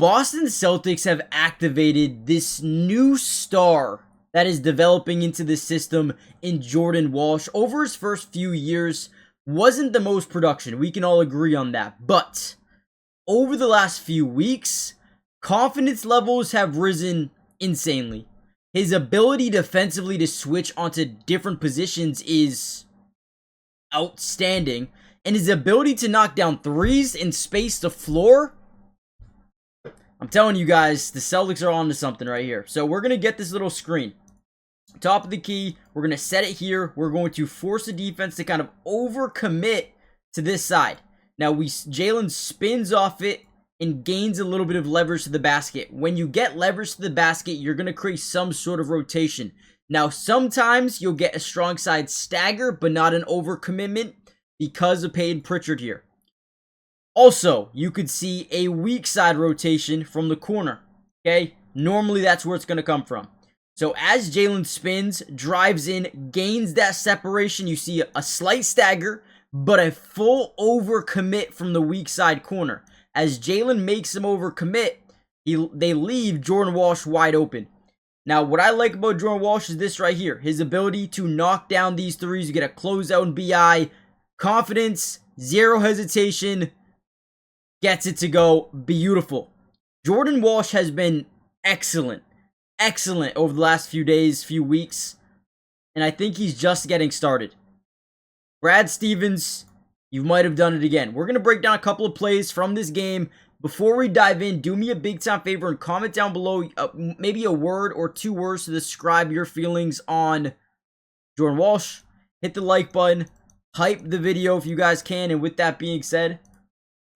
Boston Celtics have activated this new star that is developing into the system in Jordan Walsh. Over his first few years, wasn't the most production. We can all agree on that. But over the last few weeks, confidence levels have risen insanely. His ability defensively to switch onto different positions is outstanding. And his ability to knock down threes and space the floor, I'm telling you guys, the Celtics are on to something right here. So we're going to get this little screen. Top of the key, we're going to set it here. We're going to force the defense to kind of overcommit to this side. Now, Jalen spins off it and gains a little bit of leverage to the basket. When you get leverage to the basket, you're going to create some sort of rotation. Now, sometimes you'll get a strong side stagger, but not an overcommitment because of Payton Pritchard here. Also, you could see a weak side rotation from the corner, okay? Normally, that's where it's going to come from. So, as Jalen spins, drives in, gains that separation, you see a slight stagger, but a full overcommit from the weak side corner. As Jalen makes him overcommit, they leave Jordan Walsh wide open. Now, what I like about Jordan Walsh is this right here. His ability to knock down these threes. You get a closeout in BI. Confidence, zero hesitation. Gets it to go. Beautiful. Jordan Walsh has been excellent. Excellent over the last few days, few weeks. And I think he's just getting started. Brad Stevens, you might have done it again. We're going to break down a couple of plays from this game. Before we dive in, do me a big time favor and comment down below maybe a word or 2 words to describe your feelings on Jordan Walsh. Hit the like button. Hype the video if you guys can. And with that being said,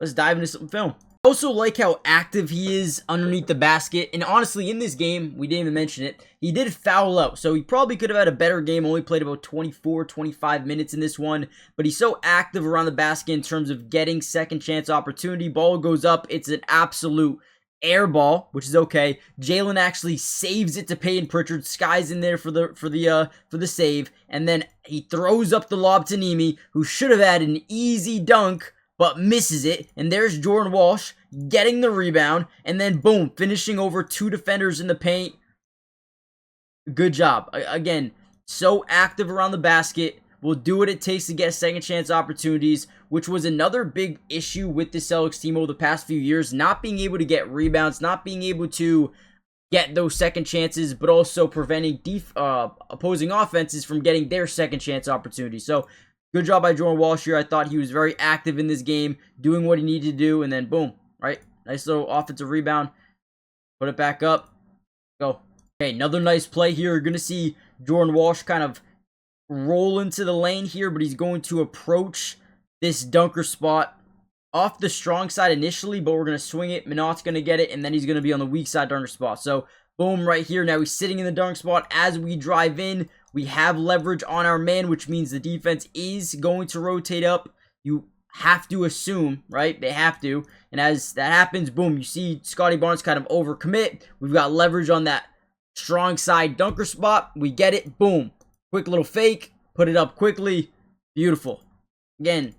let's dive into some film. I also like how active he is underneath the basket. And honestly, in this game, we didn't even mention it, he did foul out. So he probably could have had a better game. Only played about 24, 25 minutes in this one. But he's so active around the basket in terms of getting second chance opportunity. Ball goes up. It's an absolute air ball, which is okay. Jalen actually saves it to Payton Pritchard. Sky's in there for the save. And then he throws up the lob to Nemi, who should have had an easy dunk, but misses it. And there's Jordan Walsh getting the rebound. And then, boom, finishing over 2 defenders in the paint. Good job. Again, so active around the basket. Will do what it takes to get second chance opportunities, which was another big issue with the Celtics team over the past few years. Not being able to get rebounds, not being able to get those second chances, but also preventing opposing offenses from getting their second chance opportunities. So, good job by Jordan Walsh here. I thought he was very active in this game, doing what he needed to do, and then boom, right? Nice little offensive rebound. Put it back up. Go. Okay, another nice play here. You're going to see Jordan Walsh kind of roll into the lane here, but he's going to approach this dunker spot off the strong side initially, but we're going to swing it. Minot's going to get it, and then he's going to be on the weak side dunker spot. So, boom, right here. Now he's sitting in the dunk spot. As we drive in, we have leverage on our man, which means the defense is going to rotate up. You have to assume, right? They have to. And as that happens, boom, you see Scotty Barnes kind of overcommit. We've got leverage on that strong side dunker spot. We get it. Boom. Quick little fake. Put it up quickly. Beautiful. Again,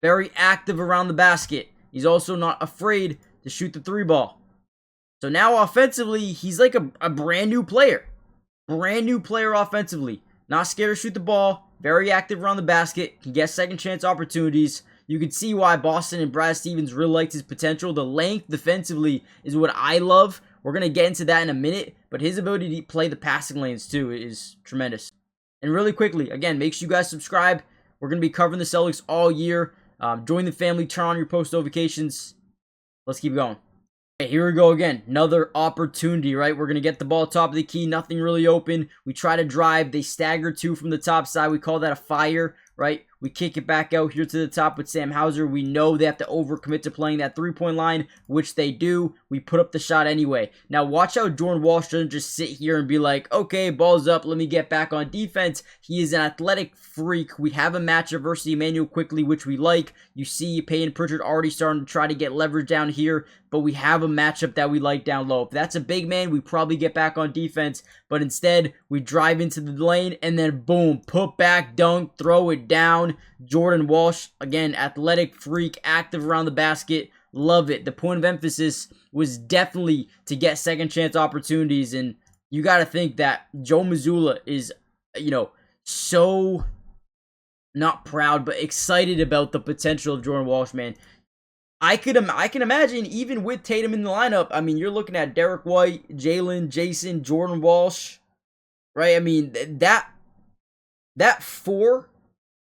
very active around the basket. He's also not afraid to shoot the 3 ball. So now offensively, he's like a brand new player. Brand new player offensively. Not scared to shoot the ball. Very active around the basket. Can get second chance opportunities. You can see why Boston and Brad Stevens really liked his potential. The length defensively is what I love. We're going to get into that in a minute. But his ability to play the passing lanes too is tremendous. And really quickly, again, make sure you guys subscribe. We're going to be covering the Celtics all year. Join the family. Turn on your post notifications. Let's keep going. Okay, here we go again. Another opportunity, right? We're going to get the ball top of the key. Nothing really open. We try to drive. They stagger 2 from the top side. We call that a fire, right? We kick it back out here to the top with Sam Hauser. We know they have to overcommit to playing that 3-point line, which they do. We put up the shot anyway. Now, watch how Jordan Walsh doesn't just sit here and be like, okay, ball's up, let me get back on defense. He is an athletic freak. We have a matchup versus Emmanuel quickly, which we like. You see Payton Pritchard already starting to try to get leverage down here, but we have a matchup that we like down low. If that's a big man, we probably get back on defense, but instead, we drive into the lane, and then boom, put back, dunk, throw it down. Jordan Walsh, again, athletic freak, active around the basket. love it. The point of emphasis was definitely to get second chance opportunities, and you got to think that Joe Mazzulla is, so not proud, but excited about the potential of Jordan Walsh, man. I can imagine even with Tatum in the lineup. I mean, you're looking at Derek White, Jalen, Jason, Jordan Walsh, right? I mean, that four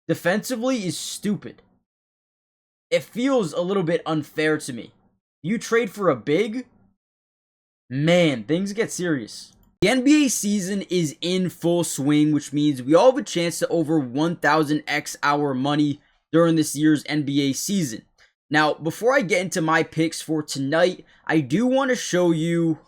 defensively is stupid. It feels a little bit unfair to me. You trade for a big, man, things get serious. The NBA season is in full swing, which means we all have a chance to over 1,000x our money during this year's NBA season. Now, before I get into my picks for tonight, I do want to show you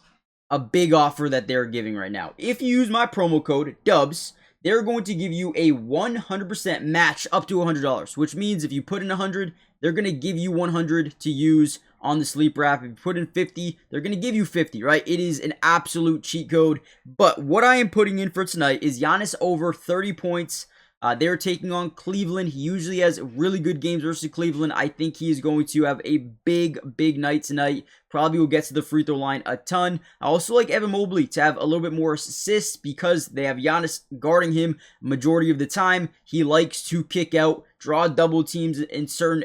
a big offer that they're giving right now. If you use my promo code DUBS, they're going to give you a 100% match up to $100, which means if you put in 100, they're going to give you 100 to use on the Sleeper app. If you put in 50, they're going to give you 50, right? It is an absolute cheat code. But what I am putting in for tonight is Giannis over 30 points. They're taking on Cleveland. He usually has really good games versus Cleveland. I think he is going to have a big night tonight. Probably will get to the free throw line a ton. I also like Evan Mobley to have a little bit more assists because they have Giannis guarding him majority of the time. He likes to kick out, draw double teams in certain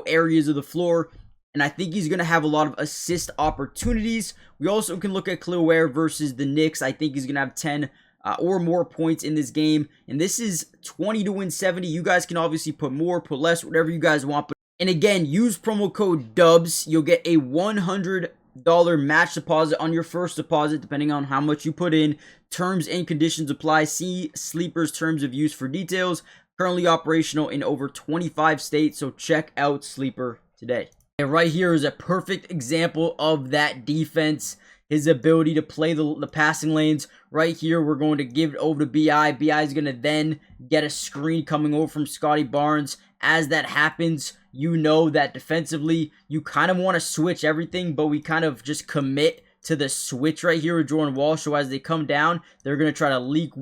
areas of the floor. And I think he's going to have a lot of assist opportunities. We also can look at Khalil Ware versus the Knicks. I think he's going to have 10 or more points in this game. And this is 20 to win 70. You guys can obviously put more, put less, whatever you guys want. And again, use promo code DUBS. You'll get a $100 match deposit on your first deposit, depending on how much you put in. Terms and conditions apply. See Sleeper's terms of use for details. Currently operational in over 25 states, so check out Sleeper today. And right here is a perfect example of that defense. His ability to play the passing lanes. Right here, we're going to give it over to B.I. B.I. is going to then get a screen coming over from Scotty Barnes. As that happens, you know that defensively, you kind of want to switch everything, but we kind of just commit to the switch right here with Jordan Walsh. So as they come down, they're going to try to leak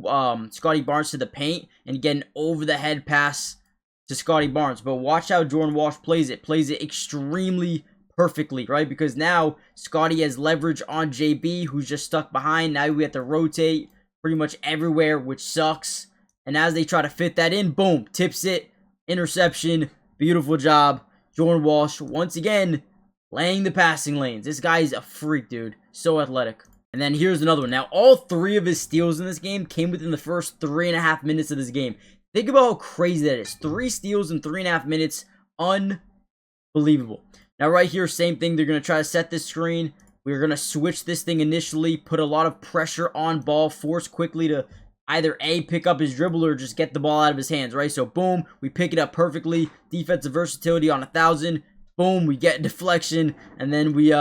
Scotty Barnes to the paint and get an over-the-head pass to Scotty Barnes. But watch how Jordan Walsh plays it. Plays it extremely perfectly, right? Because now Scotty has leverage on JB, who's just stuck behind. Now we have to rotate pretty much everywhere, which sucks. And as they try to fit that in, boom, tips it, interception, beautiful job. Jordan Walsh, once again, laying the passing lanes. This guy is a freak, dude. So athletic. And then here's another one. Now, all three of his steals in this game came within the first 3.5 minutes of this game. Think about how crazy that is. 3 steals in 3.5 minutes. Unbelievable. Now right here, same thing. They're going to try to set this screen. We're going to switch this thing initially, put a lot of pressure on ball, force quickly to either A, pick up his dribble or just get the ball out of his hands, right? So boom, we pick it up perfectly. Defensive versatility on 1,000. Boom, we get deflection. And then we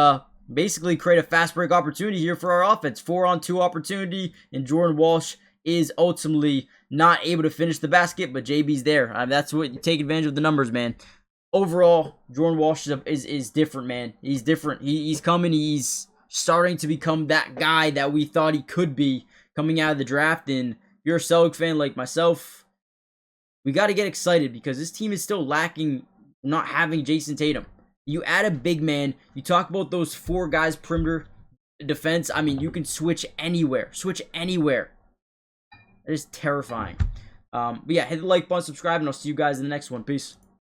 basically create a fast break opportunity here for our offense. 4-on-2 opportunity. And Jordan Walsh is ultimately not able to finish the basket, but JB's there. That's what you take advantage of the numbers, man. Overall, Jordan Walsh is different, man. He's different. He's coming. He's starting to become that guy that we thought he could be coming out of the draft. And if you're a Celtics fan like myself, we got to get excited because this team is still lacking not having Jason Tatum. You add a big man. You talk about those 4 guys perimeter defense. I mean, you can switch anywhere. Switch anywhere. That is terrifying. But yeah, hit the like button, subscribe, and I'll see you guys in the next one. Peace.